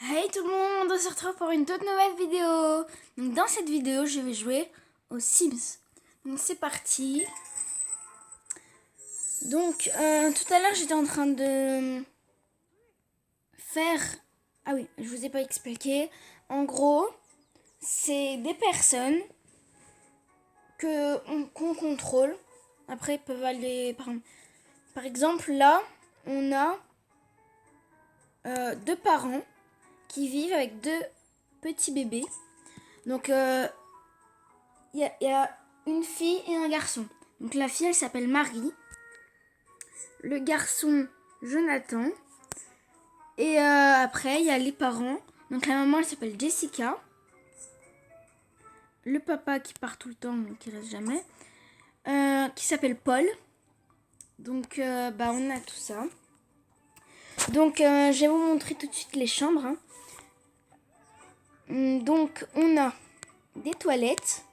Hey tout le monde, on se retrouve pour une toute nouvelle vidéo. Donc dans cette vidéo, je vais jouer aux Sims. Donc c'est parti. Donc tout à l'heure, j'étais en train de faire... Ah oui, je vous ai pas expliqué. En gros, c'est des personnes qu'on contrôle. Après, ils peuvent aller... Par exemple, là, on a deux parents qui vivent avec deux petits bébés. Donc, il y a une fille et un garçon. Donc, la fille, elle s'appelle Marie. Le garçon, Jonathan. Et après, il y a les parents. Donc, la maman, elle s'appelle Jessica. Le papa qui part tout le temps, donc qui reste jamais. Qui s'appelle Paul. Donc, on a tout ça. Donc, je vais vous montrer tout de suite les chambres. Hein. Donc, on a des toilettes.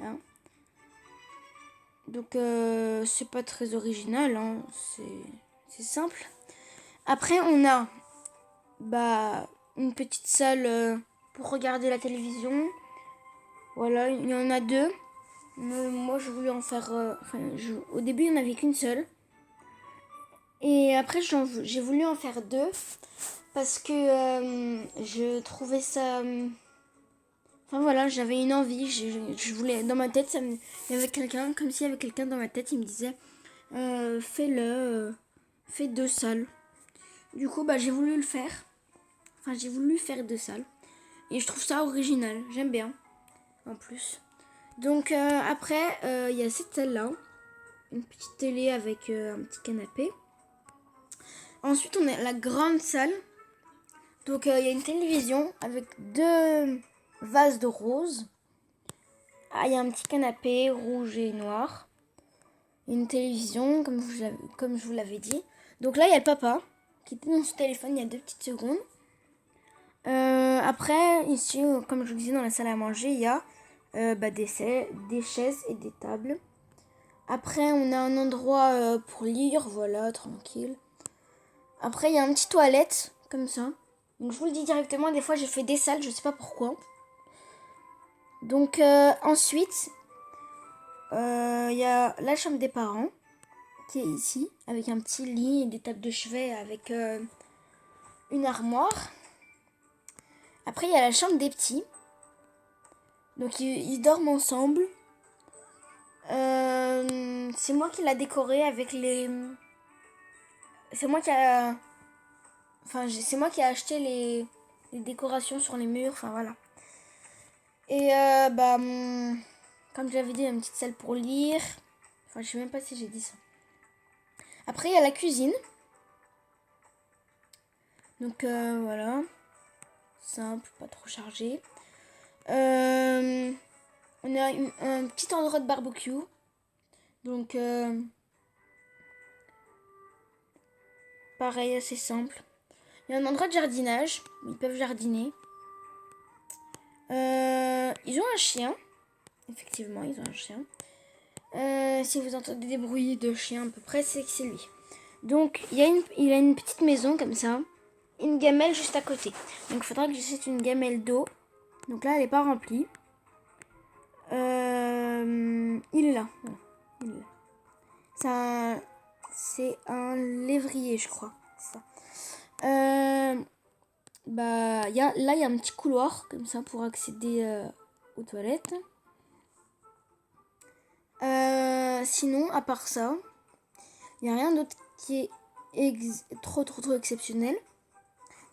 Hein. Donc, c'est pas très original. Hein. C'est simple. Après, on a une petite salle pour regarder la télévision. Voilà, il y en a deux. Mais moi, je voulais en faire... au début, il n'y en avait qu'une seule. Et après, j'ai voulu en faire deux. Parce que je trouvais ça... Enfin voilà, j'avais une envie. Je voulais... Dans ma tête, il y avait quelqu'un... Comme s'il y avait quelqu'un dans ma tête, il me disait... fais-le... fais deux salles. Du coup, j'ai voulu le faire. Enfin, j'ai voulu faire deux salles. Et je trouve ça original. J'aime bien. En plus. Donc, après, il y a cette salle-là. Une petite télé avec un petit canapé. Ensuite, on a la grande salle. Donc, il y a une télévision avec deux vases de roses. Ah, il y a un petit canapé rouge et noir. Une télévision, comme je vous l'avais dit. Donc là, il y a le papa qui était dans son téléphone il y a 2 petites secondes. Après, ici, comme je vous disais, dans la salle à manger, il y a des chaises et des tables. Après, on a un endroit pour lire, voilà, tranquille. Après, il y a une petite toilette, comme ça. Donc, je vous le dis directement, des fois, j'ai fait des salles, je sais pas pourquoi. Donc, ensuite, il y a la chambre des parents, qui est ici, avec un petit lit et des tables de chevet avec une armoire. Après, il y a la chambre des petits. Donc, ils dorment ensemble. C'est moi qui l'a décoré avec les... C'est moi qui a... Enfin, c'est moi qui ai acheté les décorations sur les murs. Enfin, voilà. Et comme j'avais dit, il y a une petite salle pour lire. Enfin, je sais même pas si j'ai dit ça. Après, il y a la cuisine. Donc, voilà. Simple, pas trop chargé. On a un petit endroit de barbecue. Donc, pareil, assez simple. Il y a un endroit de jardinage. Ils peuvent jardiner. Ils ont un chien. Effectivement, ils ont un chien. Si vous entendez des bruits de chien à peu près, c'est que c'est lui. Donc, il a une petite maison comme ça. Une gamelle juste à côté. Donc, il faudra que je jette une gamelle d'eau. Donc là, elle n'est pas remplie. Il est là. Voilà. Il est là. C'est un lévrier, je crois. C'est ça. Là, il y a un petit couloir comme ça pour accéder aux toilettes. Sinon, à part ça, il n'y a rien d'autre qui est trop exceptionnel.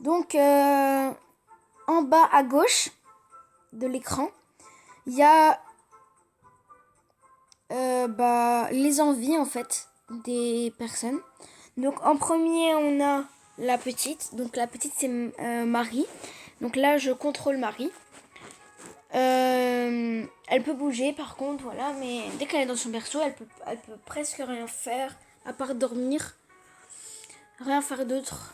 Donc, en bas à gauche de l'écran, il y a les envies en fait des personnes. Donc, en premier, on a la petite. Donc, la petite, c'est Marie. Donc là, je contrôle Marie. Elle peut bouger par contre, voilà, mais dès qu'elle est dans son berceau, elle peut presque rien faire à part dormir, rien faire d'autre.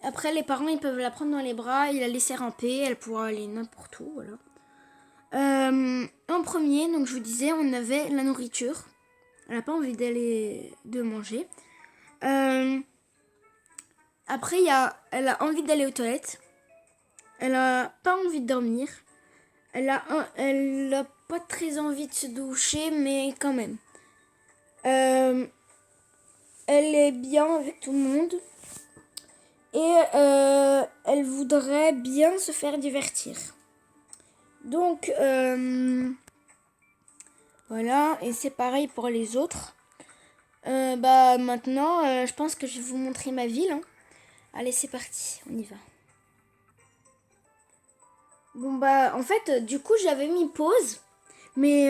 Après, les parents, ils peuvent la prendre dans les bras et la laisser ramper, elle pourra aller n'importe où, voilà. En premier, donc je vous disais, on avait la nourriture. Elle n'a pas envie de manger. Après, elle a envie d'aller aux toilettes. elle a pas envie de dormir. Elle a pas très envie de se doucher, mais quand même. Elle est bien avec tout le monde. Et elle voudrait bien se faire divertir. Donc, voilà. Et c'est pareil pour les autres. Maintenant, je pense que je vais vous montrer ma ville. Hein. Allez, c'est parti. On y va. Bon, en fait, du coup, j'avais mis pause. Mais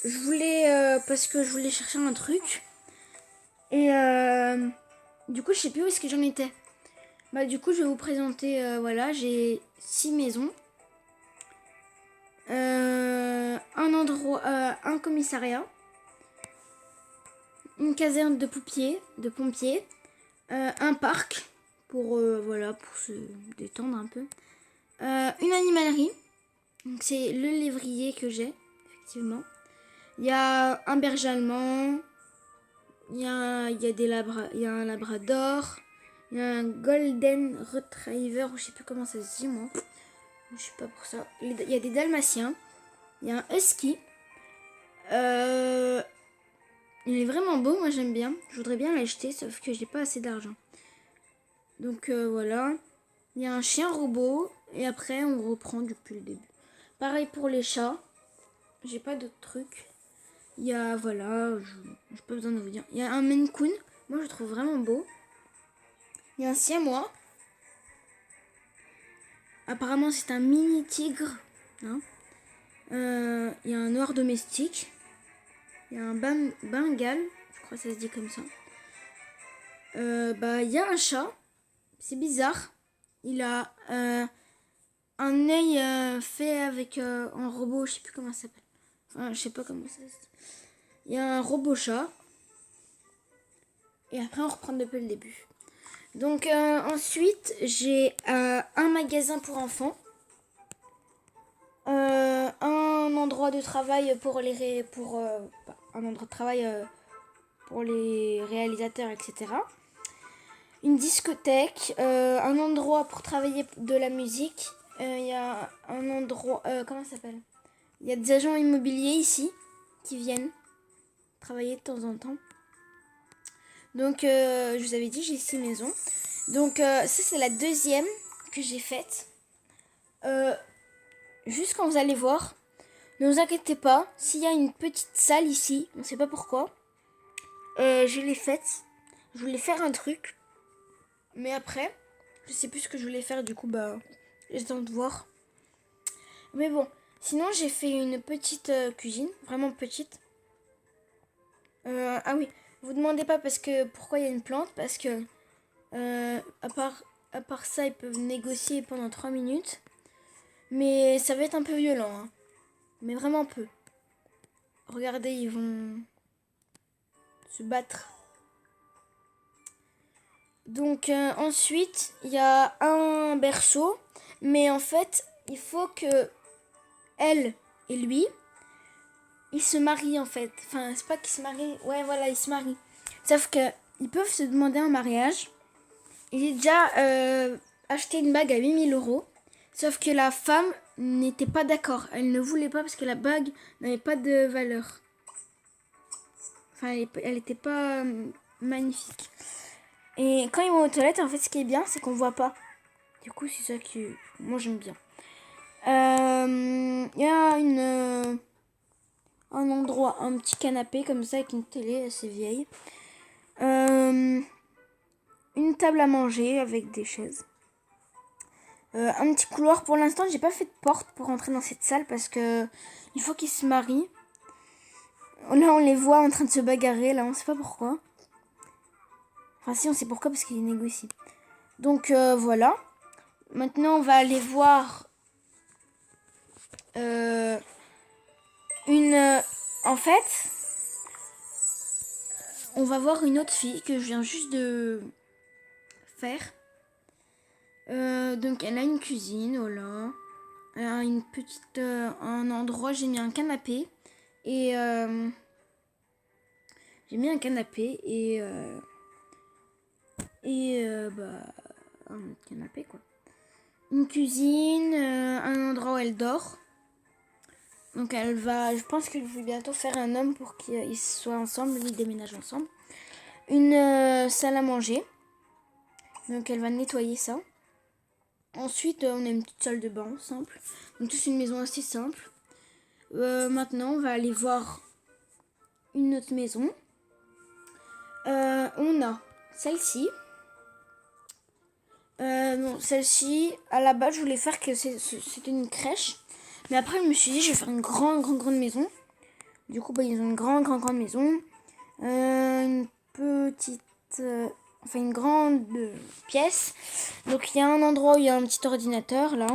je voulais... parce que je voulais chercher un truc. Et du coup, je sais plus où est-ce que j'en étais. Du coup, je vais vous présenter... voilà, j'ai 6 maisons. Un endroit... un commissariat. Une caserne de pompiers. Un parc. Voilà, pour se détendre un peu. Une animalerie. Donc c'est le lévrier que j'ai, effectivement. Il y a un berger allemand, il y a un labrador, il y a un golden retriever, je sais plus comment ça se dit moi. Je suis pas pour ça. Il y a des dalmatiens, il y a un husky. Il est vraiment beau, moi j'aime bien. Je voudrais bien l'acheter, sauf que j'ai pas assez d'argent. Donc voilà. Il y a un chien robot et après on reprend depuis le début. Pareil pour les chats. J'ai pas d'autres trucs. Il y a, voilà, j'ai pas besoin de vous dire. Il y a un Maine Coon. Moi, je le trouve vraiment beau. Il y a un siamois. Apparemment, c'est un mini tigre. Hein. Il y a un noir domestique. Il y a un bengale. Je crois que ça se dit comme ça. Il y a un chat. C'est bizarre. Il a un œil fait avec un robot. Je sais plus comment ça s'appelle. Enfin, je sais pas comment ça se dit. Il y a un robot chat. Et après, on reprend depuis le début. Donc ensuite, j'ai un magasin pour enfants. Un endroit de travail un endroit de travail pour les réalisateurs, etc. Une discothèque, un endroit pour travailler de la musique. Il y a un endroit, comment ça s'appelle? Il y a des agents immobiliers ici qui viennent travailler de temps en temps. Donc, je vous avais dit, j'ai 6 maisons. Donc, ça, c'est la deuxième que j'ai faite. Juste quand vous allez voir, ne vous inquiétez pas. S'il y a une petite salle ici, on ne sait pas pourquoi. Je l'ai faite. Je voulais faire un truc. Mais après, je sais plus ce que je voulais faire. Du coup, j'attends de voir. Mais bon, sinon, j'ai fait une petite cuisine. Vraiment petite. Ah oui, vous demandez pas pourquoi il y a une plante. Parce que, à part ça, ils peuvent négocier pendant 3 minutes. Mais ça va être un peu violent. Hein. Mais vraiment peu. Regardez, ils vont se battre. Donc ensuite, il y a un berceau. Mais en fait, il faut que elle et lui, ils se marient en fait. Enfin, c'est pas qu'ils se marient. Ouais, voilà, ils se marient. Sauf que ils peuvent se demander un mariage. J'ai déjà acheté une bague à 8 000 €. Sauf que la femme n'était pas d'accord. Elle ne voulait pas parce que la bague n'avait pas de valeur. Enfin, elle était pas magnifique. Et quand ils vont aux toilettes, en fait, ce qui est bien, c'est qu'on voit pas. Du coup, c'est ça que moi j'aime bien. Il y a un endroit, un petit canapé comme ça avec une télé assez vieille. Une table à manger avec des chaises. Un petit couloir. Pour l'instant, j'ai pas fait de porte pour rentrer dans cette salle parce que il faut qu'ils se marient. Là, on les voit en train de se bagarrer. Là, on sait pas pourquoi. Enfin, si, on sait pourquoi parce qu'ils négocient. Donc, voilà. Maintenant, on va aller voir en fait, on va voir une autre fille que je viens juste de faire. Donc, elle a une cuisine, voilà. Elle a une petite... un endroit, j'ai mis un canapé. Et... j'ai mis un canapé et... un autre canapé, quoi. une cuisine, un endroit où elle dort. Donc je pense que je vais bientôt faire un homme pour qu'ils soient ensemble, ils déménagent ensemble. Une salle à manger. Donc elle va nettoyer ça. Ensuite, on a une petite salle de bain simple. Donc c'est une maison assez simple. Maintenant, on va aller voir une autre maison. On a celle-ci. Celle-ci, à la base, je voulais faire que c'était une crèche. Mais après, je me suis dit, je vais faire une grande maison. Du coup, ils ont une grande maison. Une petite... une grande pièce. Donc, il y a un endroit où il y a un petit ordinateur, là.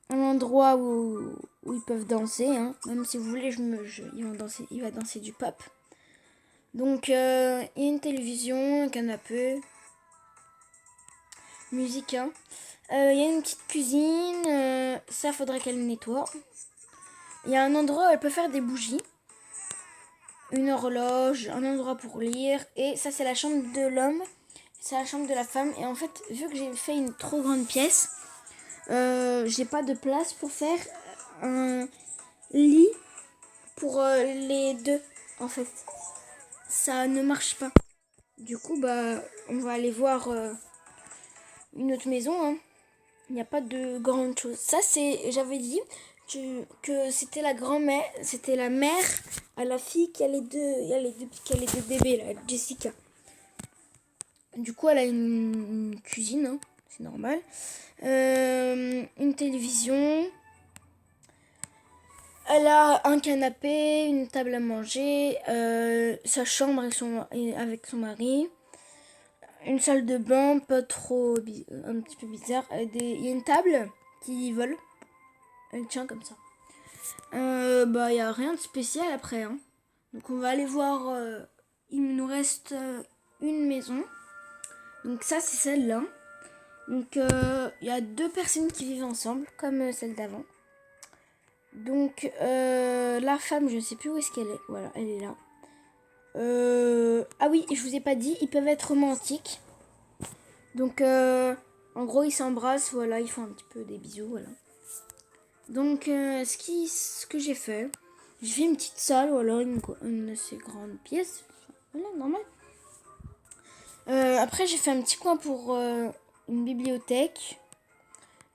Un endroit où ils peuvent danser. Hein. Même si vous voulez, il va danser du pop. Donc, il y a une télévision, un canapé. Musique, hein. Il y a une petite cuisine. Ça, faudrait qu'elle nettoie. Il y a un endroit où elle peut faire des bougies. Une horloge, un endroit pour lire. Et ça, c'est la chambre de l'homme. C'est la chambre de la femme. Et en fait, vu que j'ai fait une trop grande pièce, j'ai pas de place pour faire un lit pour les deux. En fait, ça ne marche pas. Du coup, on va aller voir une autre maison. Hein. Il n'y a pas de grande chose. Ça, j'avais dit que c'était la grand-mère, c'était la mère à la fille qui a les deux bébés, là, Jessica. Du coup, elle a une cuisine, hein, c'est normal. Une télévision. Elle a un canapé, une table à manger, sa chambre avec son mari. Une salle de bain, pas trop, un petit peu bizarre. Il y a une table qui vole. Elle tient comme ça. Il n'y a rien de spécial après. Hein. Donc on va aller voir. Il nous reste une maison. Donc ça, c'est celle-là. Donc il y a 2 personnes qui vivent ensemble, comme celle d'avant. Donc la femme, je ne sais plus où est-ce qu'elle est. Voilà, elle est là. Ah oui, je vous ai pas dit, ils peuvent être romantiques. Donc en gros, ils s'embrassent, voilà, ils font un petit peu des bisous, voilà. Donc ce que j'ai fait une petite salle, voilà, une assez grande pièce, voilà, normal. Après, j'ai fait un petit coin pour une bibliothèque,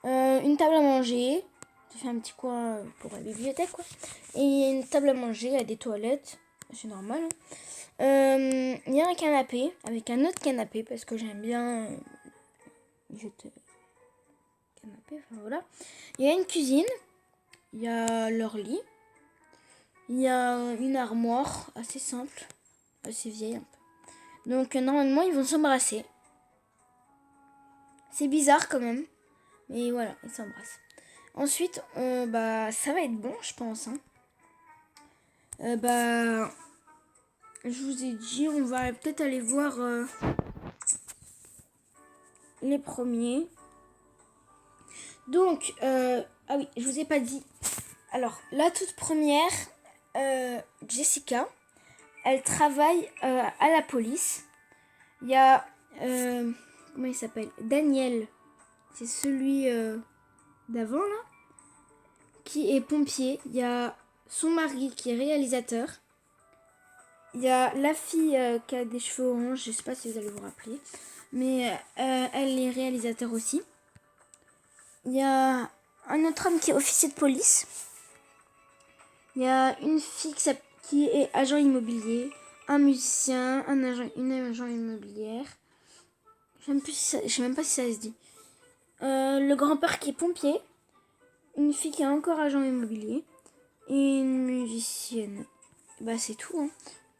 une table à manger. J'ai fait un petit coin pour la bibliothèque, quoi. Et une table à manger, il y a des toilettes, c'est normal. Il y a un canapé avec un autre canapé parce que j'aime bien canapé, enfin voilà. Il y a une cuisine, il y a leur lit, il y a une armoire assez simple, assez vieille un peu. Donc normalement ils vont s'embrasser. C'est bizarre quand même, mais voilà, ils s'embrassent. Ensuite, ça va être bon, je pense. Hein. Je vous ai dit, on va peut-être aller voir les premiers. Donc, ah oui, je vous ai pas dit. Alors, la toute première, Jessica, elle travaille à la police. Il y a, comment il s'appelle ? Daniel, c'est celui d'avant là, qui est pompier. Il y a son mari qui est réalisateur. Il y a la fille qui a des cheveux orange, je sais pas si vous allez vous rappeler, mais elle est réalisateur aussi. Il y a un autre homme qui est officier de police. Il y a une fille qui est agent immobilier, un musicien, une agent immobilière. Je sais même pas si ça se dit. Le grand-père qui est pompier, une fille qui est encore agent immobilier et une musicienne. C'est tout. Hein.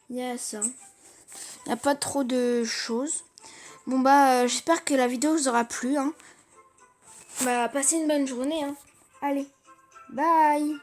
Il y a ça. Il n'y a pas trop de choses. Bon j'espère que la vidéo vous aura plu. Hein. Passez une bonne journée. Hein. Allez, bye.